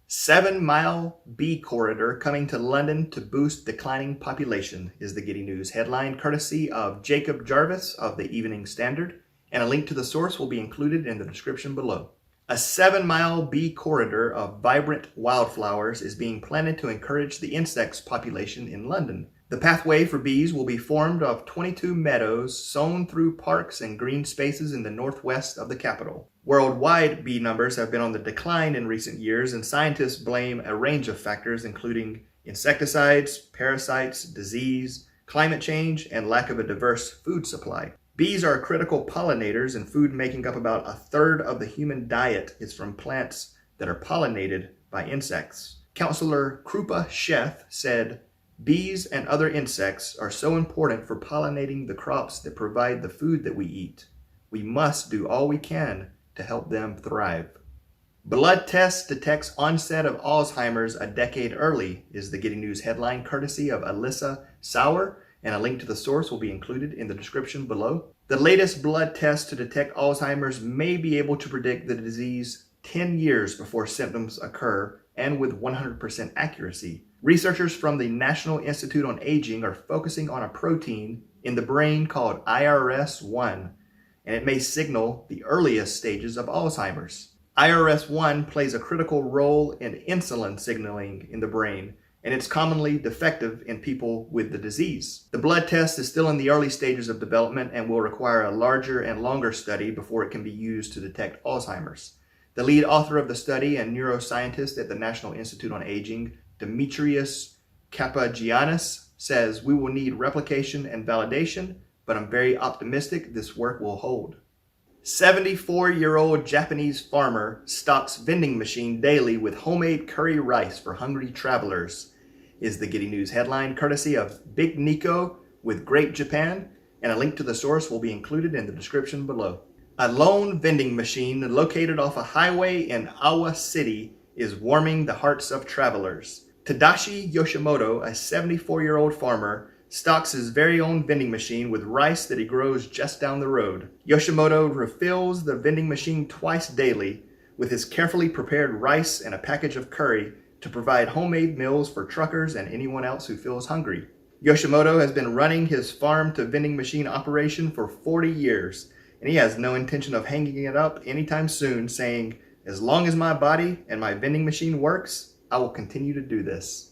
7-mile bee corridor coming to London to boost declining population is the Giddy News headline, courtesy of Jacob Jarvis of the Evening Standard, and a link to the source will be included in the description below. A 7-mile bee corridor of vibrant wildflowers is being planted to encourage the insects population in London. The pathway for bees will be formed of 22 meadows sown through parks and green spaces in the northwest of the capital. Worldwide, bee numbers have been on the decline in recent years, and scientists blame a range of factors including insecticides, parasites, disease, climate change, and lack of a diverse food supply. Bees are critical pollinators, and food making up about a third of the human diet is from plants that are pollinated by insects. Counselor Krupa Sheth said, "Bees and other insects are so important for pollinating the crops that provide the food that we eat. We must do all we can to help them thrive." Blood test detects onset of Alzheimer's a decade early is the Giddy News headline courtesy of Alyssa Sauer, and a link to the source will be included in the description below. The latest blood test to detect Alzheimer's may be able to predict the disease 10 years before symptoms occur and with 100% accuracy. Researchers from the National Institute on Aging are focusing on a protein in the brain called IRS1, and it may signal the earliest stages of Alzheimer's. IRS1 plays a critical role in insulin signaling in the brain, and it's commonly defective in people with the disease. The blood test is still in the early stages of development and will require a larger and longer study before it can be used to detect Alzheimer's. The lead author of the study and neuroscientist at the National Institute on Aging, Demetrius Kapagiannis, says, "We will need replication and validation, but I'm very optimistic this work will hold." 74-year-old Japanese farmer stocks vending machine daily with homemade curry rice for hungry travelers is the Giddy News headline courtesy of Big Nico with Great Japan, and a link to the source will be included in the description below. A lone vending machine located off a highway in Awa City is warming the hearts of travelers. Tadashi Yoshimoto, a 74-year-old farmer, stocks his very own vending machine with rice that he grows just down the road. Yoshimoto refills the vending machine twice daily with his carefully prepared rice and a package of curry to provide homemade meals for truckers and anyone else who feels hungry. Yoshimoto has been running his farm to vending machine operation for 40 years, and he has no intention of hanging it up anytime soon, saying, "As long as my body and my vending machine works, I will continue to do this."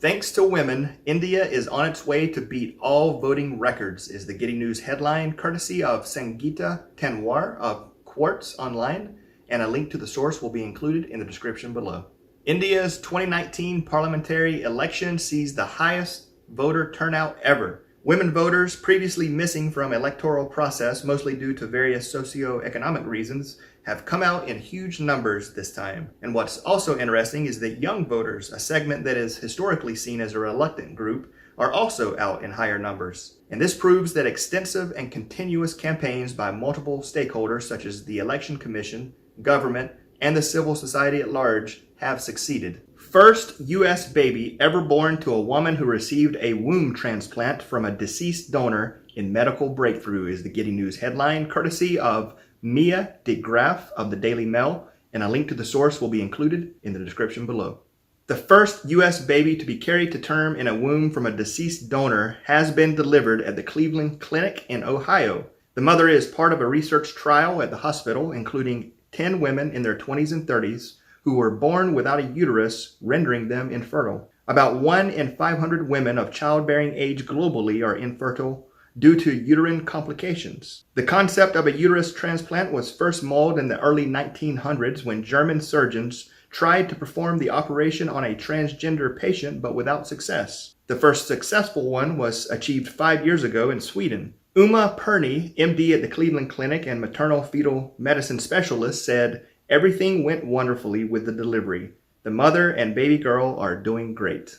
Thanks to women, India is on its way to beat all voting records is the Giddy News headline courtesy of Sangeeta Tanwar of Quartz Online, and a link to the source will be included in the description below. India's 2019 parliamentary election sees the highest voter turnout ever. Women voters previously missing from electoral process, mostly due to various socio-economic reasons, have come out in huge numbers this time. And what's also interesting is that young voters, a segment that is historically seen as a reluctant group, are also out in higher numbers. And this proves that extensive and continuous campaigns by multiple stakeholders such as the Election Commission, government, and the civil society at large have succeeded. First U.S. baby ever born to a woman who received a womb transplant from a deceased donor in medical breakthrough is the Giddy News headline courtesy of Mia de Graaf of the Daily Mail, and a link to the source will be included in the description below. The first U.S. baby to be carried to term in a womb from a deceased donor has been delivered at the Cleveland Clinic in Ohio. The mother is part of a research trial at the hospital, including 10 women in their 20s and 30s who were born without a uterus, rendering them infertile. About 1 in 500 women of childbearing age globally are infertile due to uterine complications. The concept of a uterus transplant was first mulled in the early 1900s when German surgeons tried to perform the operation on a transgender patient but without success. The first successful one was achieved 5 years ago in Sweden. Uma Perny, MD at the Cleveland Clinic and maternal fetal medicine specialist, said, "Everything went wonderfully with the delivery. The mother and baby girl are doing great."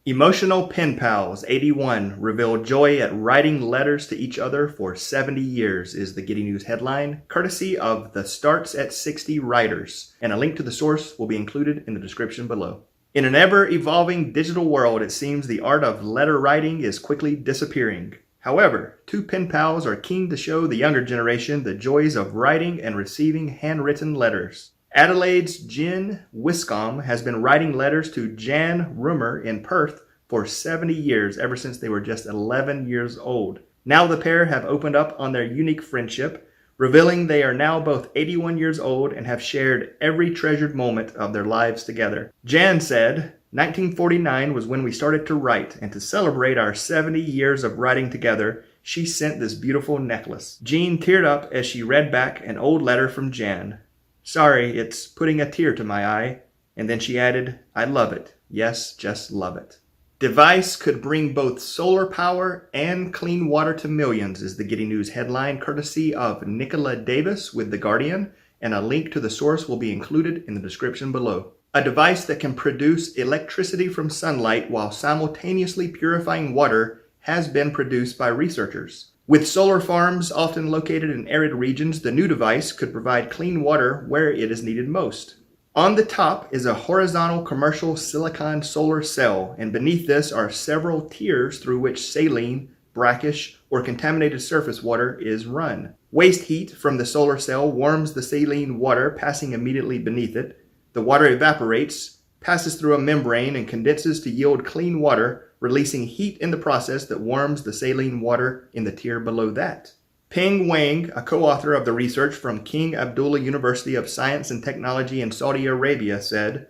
Emotional pen pals 81 reveal joy at writing letters to each other for 70 years is the Giddy News headline, courtesy of the Starts at 60 writers, and a link to the source will be included in the description below. In an ever-evolving digital world, it seems the art of letter writing is quickly disappearing. However, two pen pals are keen to show the younger generation the joys of writing and receiving handwritten letters. Adelaide's Jen Wiscombe has been writing letters to Jan Rummer in Perth for 70 years, ever since they were just 11 years old. Now the pair have opened up on their unique friendship, revealing they are now both 81 years old and have shared every treasured moment of their lives together. Jan said, 1949 was when we started to write, and to celebrate our 70 years of writing together, she sent this beautiful necklace. Jean teared up as she read back an old letter from Jan. Sorry, it's putting a tear to my eye. And then she added, I love it. Yes, just love it. Device could bring both solar power and clean water to millions is the Giddy News headline, courtesy of Nicola Davis with The Guardian, and a link to the source will be included in the description below. A device that can produce electricity from sunlight while simultaneously purifying water has been produced by researchers. With solar farms often located in arid regions, the new device could provide clean water where it is needed most. On the top is a horizontal commercial silicon solar cell, and beneath this are several tiers through which saline, brackish, or contaminated surface water is run. Waste heat from the solar cell warms the saline water, passing immediately beneath it. The water evaporates, passes through a membrane, and condenses to yield clean water, releasing heat in the process that warms the saline water in the tier below that. Peng Wang, a co-author of the research from King Abdullah University of Science and Technology in Saudi Arabia, said,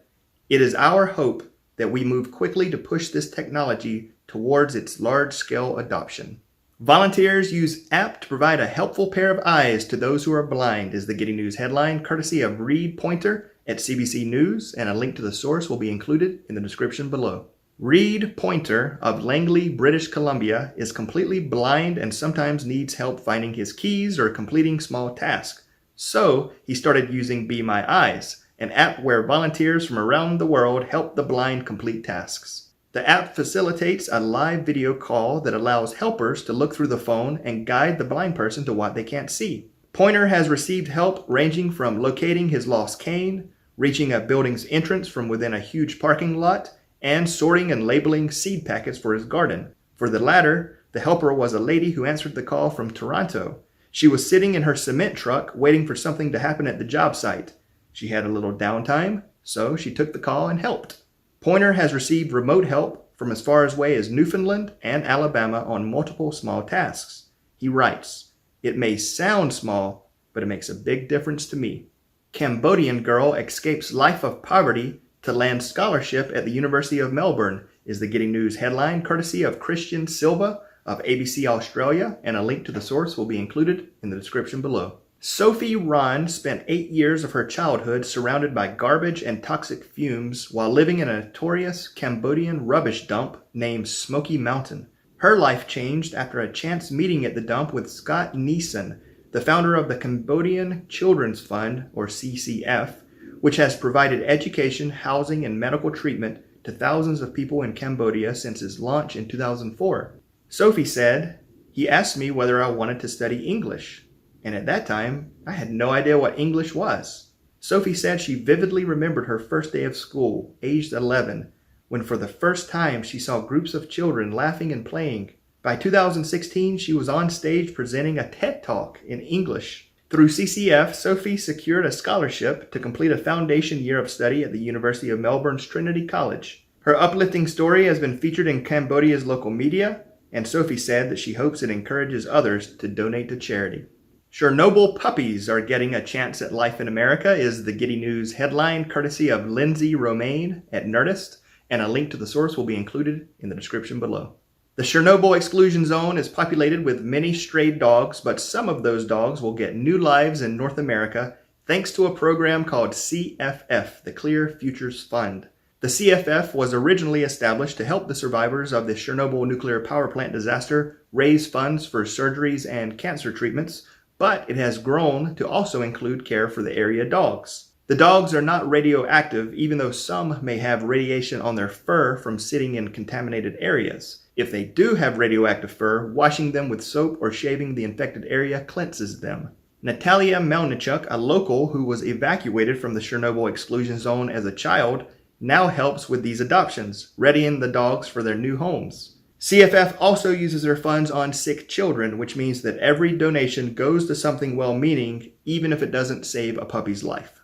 "It is our hope that we move quickly to push this technology towards its large-scale adoption." Volunteers use app to provide a helpful pair of eyes to those who are blind is the Giddy News headline, courtesy of Reed Pointer at CBC News, and a link to the source will be included in the description below. Reed Pointer of Langley, British Columbia, is completely blind and sometimes needs help finding his keys or completing small tasks. So he started using Be My Eyes, an app where volunteers from around the world help the blind complete tasks. The app facilitates a live video call that allows helpers to look through the phone and guide the blind person to what they can't see. Pointer has received help ranging from locating his lost cane, reaching a building's entrance from within a huge parking lot, and sorting and labeling seed packets for his garden. For the latter, the helper was a lady who answered the call from Toronto. She was sitting in her cement truck waiting for something to happen at the job site. She had a little downtime, so she took the call and helped. Pointer has received remote help from as far away as Newfoundland and Alabama on multiple small tasks. He writes, "It may sound small, but it makes a big difference to me." Cambodian girl escapes life of poverty to land scholarship at the University of Melbourne is the Giddy News headline, courtesy of Christian Silva of ABC Australia, and a link to the source will be included in the description below. Sophie Ron spent 8 years of her childhood surrounded by garbage and toxic fumes while living in a notorious Cambodian rubbish dump named Smoky Mountain. Her life changed after a chance meeting at the dump with Scott Neeson, the founder of the Cambodian Children's Fund, or CCF, which has provided education, housing, and medical treatment to thousands of people in Cambodia since its launch in 2004. Sophie said, "He asked me whether I wanted to study English, and at that time, I had no idea what English was." Sophie said she vividly remembered her first day of school, aged 11, when for the first time she saw groups of children laughing and playing. By 2016, she was on stage presenting a TED Talk in English. Through CCF, Sophie secured a scholarship to complete a foundation year of study at the University of Melbourne's Trinity College. Her uplifting story has been featured in Cambodia's local media, and Sophie said that she hopes it encourages others to donate to charity. Chernobyl puppies are getting a chance at life in America is the Giddy News headline, courtesy of Lindsay Romaine at Nerdist, and a link to the source will be included in the description below. The Chernobyl exclusion zone is populated with many stray dogs, but some of those dogs will get new lives in North America thanks to a program called CFF, the Clear Futures Fund. The CFF was originally established to help the survivors of the Chernobyl nuclear power plant disaster raise funds for surgeries and cancer treatments, but it has grown to also include care for the area dogs. The dogs are not radioactive, even though some may have radiation on their fur from sitting in contaminated areas. If they do have radioactive fur, washing them with soap or shaving the infected area cleanses them. Natalia Melnichuk, a local who was evacuated from the Chernobyl exclusion zone as a child, now helps with these adoptions, readying the dogs for their new homes. CFF also uses their funds on sick children, which means that every donation goes to something well-meaning, even if it doesn't save a puppy's life.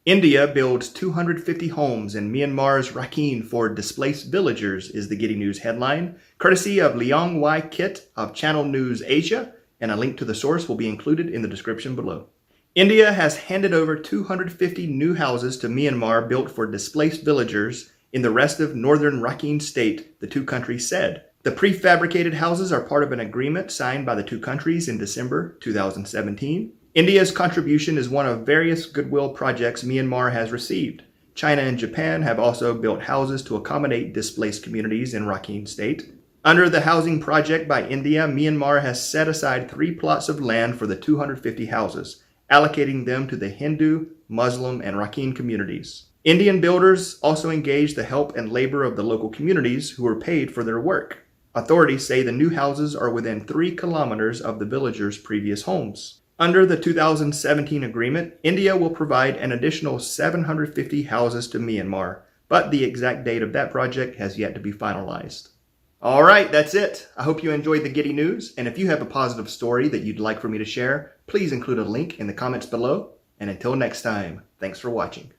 India builds 250 homes in Myanmar's Rakhine for displaced villagers is the Giddy News headline, courtesy of Leong Wai Kit of Channel News Asia, and a link to the source will be included in the description below. India has handed over 250 new houses to Myanmar built for displaced villagers in the rest of northern Rakhine State, the two countries said. The prefabricated houses are part of an agreement signed by the two countries in December 2017. India's contribution is one of various goodwill projects Myanmar has received. China and Japan have also built houses to accommodate displaced communities in Rakhine State. Under the housing project by India, Myanmar has set aside 3 plots of land for the 250 houses, allocating them to the Hindu, Muslim, and Rakhine communities. Indian builders also engaged the help and labor of the local communities who were paid for their work. Authorities say the new houses are within 3 kilometers of the villagers' previous homes. Under the 2017 agreement, India will provide an additional 750 houses to Myanmar, but the exact date of that project has yet to be finalized. All right, that's it. I hope you enjoyed the Giddy news, and if you have a positive story that you'd like for me to share, please include a link in the comments below. And until next time, thanks for watching.